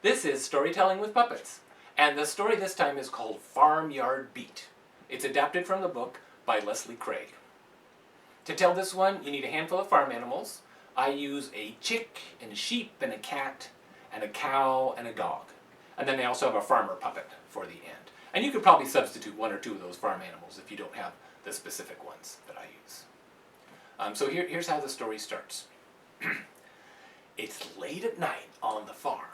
This is Storytelling with Puppets, and the story this time is called Farmyard Beat. It's adapted from the book by Leslie Craig. To tell this one, you need a handful of farm animals. I use a chick and a sheep and a cat and a cow and a dog. And then I also have a farmer puppet for the end. And you could probably substitute one or two of those farm animals if you don't have the specific ones that I use. So here's how the story starts. It's late at night on the farm,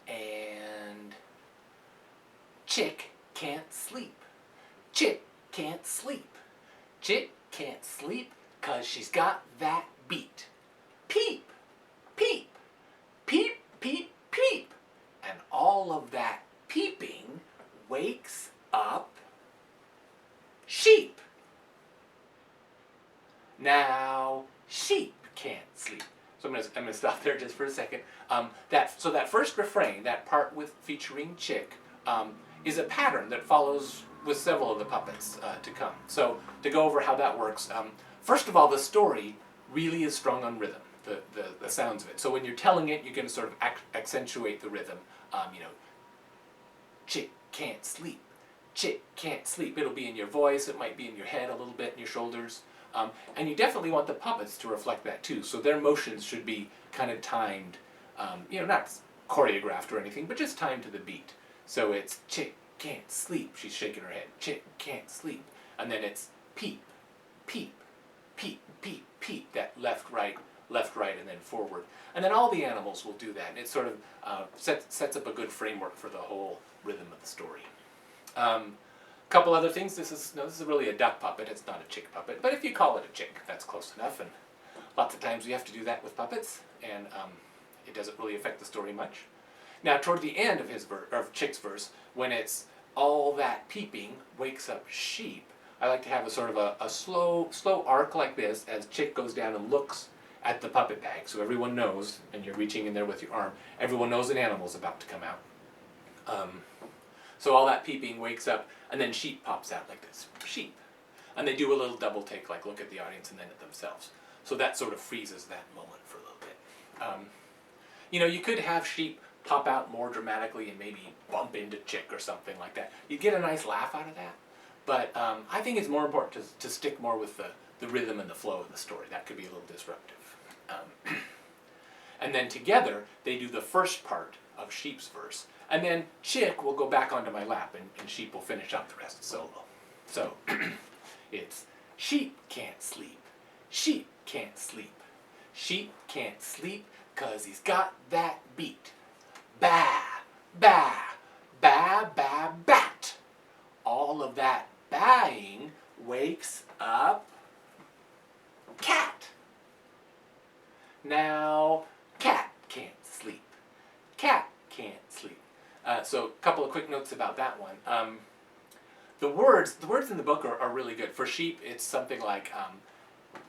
and Chick can't sleep. Chick can't sleep. Chick can't sleep 'cause she's got that beat. Peep, peep, peep, peep, peep. And all of that peeping wakes up sheep. Now, sheep can't sleep. So I'm gonna stop there just for a second. So that first refrain, that part with featuring Chick, is a pattern that follows with several of the puppets to come. So to go over how that works, first of all, the story really is strung on rhythm, the sounds of it. So when you're telling it, you can sort of accentuate the rhythm. Chick can't sleep. Chick can't sleep. It'll be in your voice, it might be in your head a little bit, in your shoulders. And you definitely want the puppets to reflect that too. So their motions should be kind of timed, not choreographed or anything, but just timed to the beat. So it's Chick can't sleep. She's shaking her head. Chick can't sleep. And then it's peep, peep, peep, peep, peep. That left, right, and then forward. And then all the animals will do that. And it sort of sets up a good framework for the whole rhythm of the story. Couple other things. This is really a duck puppet. It's not a chick puppet, but if you call it a chick, that's close enough. And lots of times we have to do that with puppets, and it doesn't really affect the story much. Now, toward the end of Chick's verse, when it's all that peeping wakes up sheep, I like to have a sort of a slow arc like this as Chick goes down and looks at the puppet bag, so everyone knows, and you're reaching in there with your arm. Everyone knows an animal's about to come out. So all that peeping wakes up, and then sheep pops out like this. Sheep. And they do a little double take, like look at the audience and then at themselves. So that sort of freezes that moment for a little bit. You could have sheep pop out more dramatically and maybe bump into Chick or something like that. You'd get a nice laugh out of that. But I think it's more important to stick more with the rhythm and the flow of the story. That could be a little disruptive. And then together, they do the first part of Sheep's verse. And then Chick will go back onto my lap, and Sheep will finish out the rest solo. So it's sheep can't sleep. Sheep can't sleep. Sheep can't sleep 'cause he's got that beat. Ba, ba, ba, ba, bat. All of that baaing wakes up cat. Now, cat can't sleep. Cat can't sleep. So a couple of quick notes about that one. The words in the book are really good. For sheep, it's something like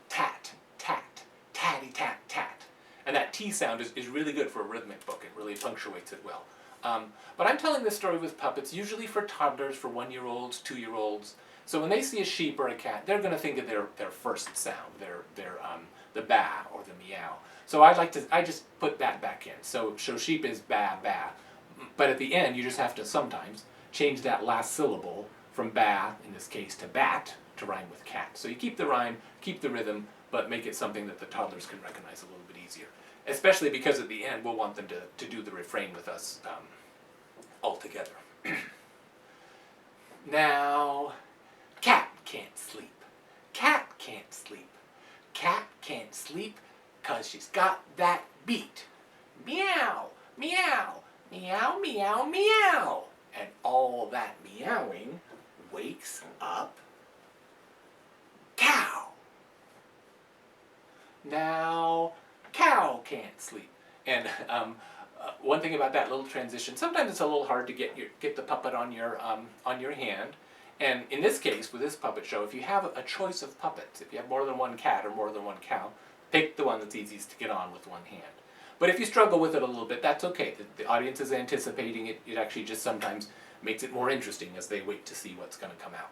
tat, tat, tatty, tat, tat. And that T sound is really good for a rhythmic book. It really punctuates it well. But I'm telling this story with puppets, usually for toddlers, for 1-year-olds, 2-year-olds. So when they see a sheep or a cat, they're going to think of their first sound, the ba or the meow. So I just put that back in. So sheep is ba, ba. But at the end, you just have to sometimes change that last syllable from ba, in this case, to bat, to rhyme with cat. So you keep the rhyme, keep the rhythm, but make it something that the toddlers can recognize a little bit easier. Especially because at the end, we'll want them to do the refrain with us all together. Now, cat can't sleep. Cat can't sleep. Cat can't sleep 'cause she's got that beat. Meow, meow, meow, meow, meow. And all that meowing wakes up cow. Now, cow can't sleep. And one thing about that little transition, sometimes it's a little hard to get the puppet on your hand. And in this case, with this puppet show, if you have a choice of puppets, if you have more than one cat or more than one cow, pick the one that's easiest to get on with one hand. But if you struggle with it a little bit, that's okay. The audience is anticipating it. It actually just sometimes makes it more interesting as they wait to see what's going to come out.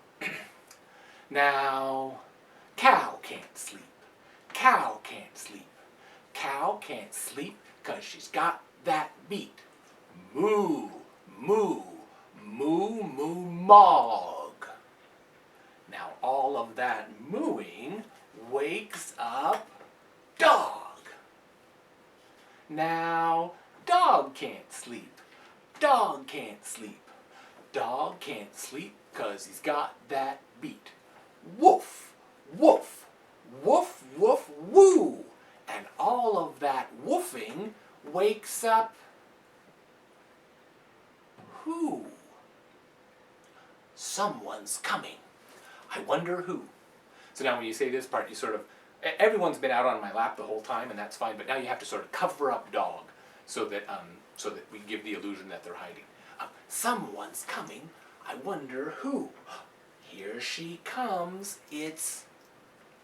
Now, cow can't sleep. Cow can't sleep. Cow can't sleep 'cause she's got that beat. moo, moo, moo, moo, mog. Now all of that mooing wakes up dog. Now dog can't sleep. Dog can't sleep. Dog can't sleep 'cause he's got that beat. Woof, woof, woof, woof, woo. And all of that woofing wakes up who? Someone's coming. I wonder who. So now when you say this part, you sort of, everyone's been out on my lap the whole time, and that's fine, but now you have to sort of cover up dog so that we give the illusion that they're hiding. Someone's coming. I wonder who. Here she comes. It's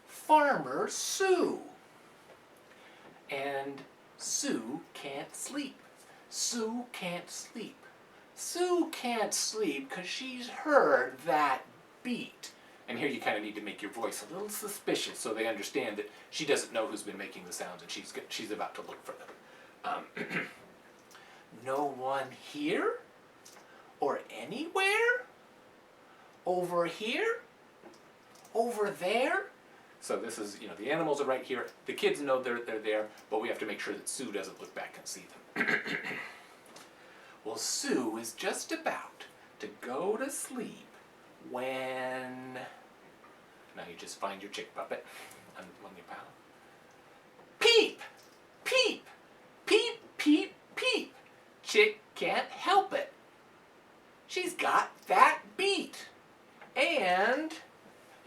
Farmer Sue. And Sue can't sleep. Sue can't sleep. Sue can't sleep because she's heard that beat. And here you kind of need to make your voice a little suspicious so they understand that she doesn't know who's been making the sounds and she's about to look for them. No one here? Or anywhere? Over here? Over there? So this is, the animals are right here. The kids know they're there, but we have to make sure that Sue doesn't look back and see them. Well, Sue is just about to go to sleep when... Now you just find your chick puppet on your pal. Peep! Peep! Peep, peep, peep! Chick can't help it. She's got that beat. And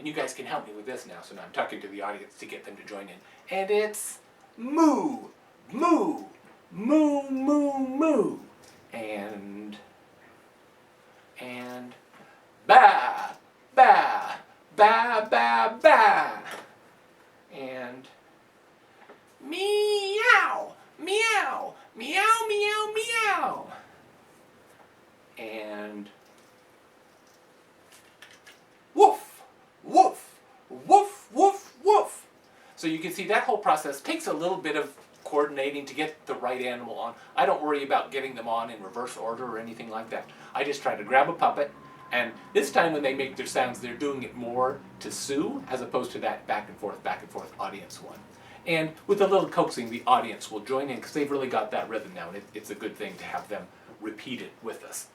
you guys can help me with this now, so now I'm talking to the audience to get them to join in. And it's moo, moo, moo, moo, moo. And ba, ba, ba, ba, ba. And meow, meow, meow, meow, meow. And woof, woof, woof, woof, woof. So you can see that whole process takes a little bit of coordinating to get the right animal on. I don't worry about getting them on in reverse order or anything like that. I just try to grab a puppet, and this time when they make their sounds, they're doing it more to Sue as opposed to that back and forth audience one. And with a little coaxing, the audience will join in because they've really got that rhythm now, and it's a good thing to have them repeat it with us.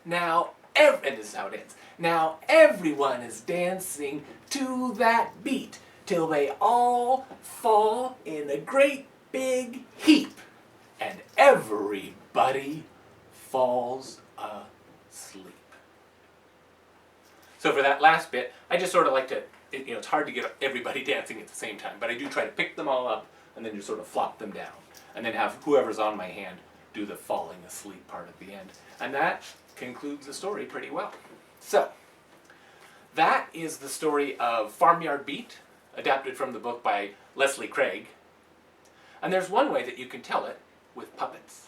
Now, and this is how it ends. Now everyone is dancing to that beat till they all fall in a great big heap, and everybody falls asleep. So for that last bit, I just sort of like to, it's hard to get everybody dancing at the same time, but I do try to pick them all up and then just sort of flop them down, and then have whoever's on my hand do the falling asleep part at the end. And that concludes the story pretty well. So, that is the story of Farmyard Beat, adapted from the book by Leslie Craig. And there's one way that you can tell it with puppets.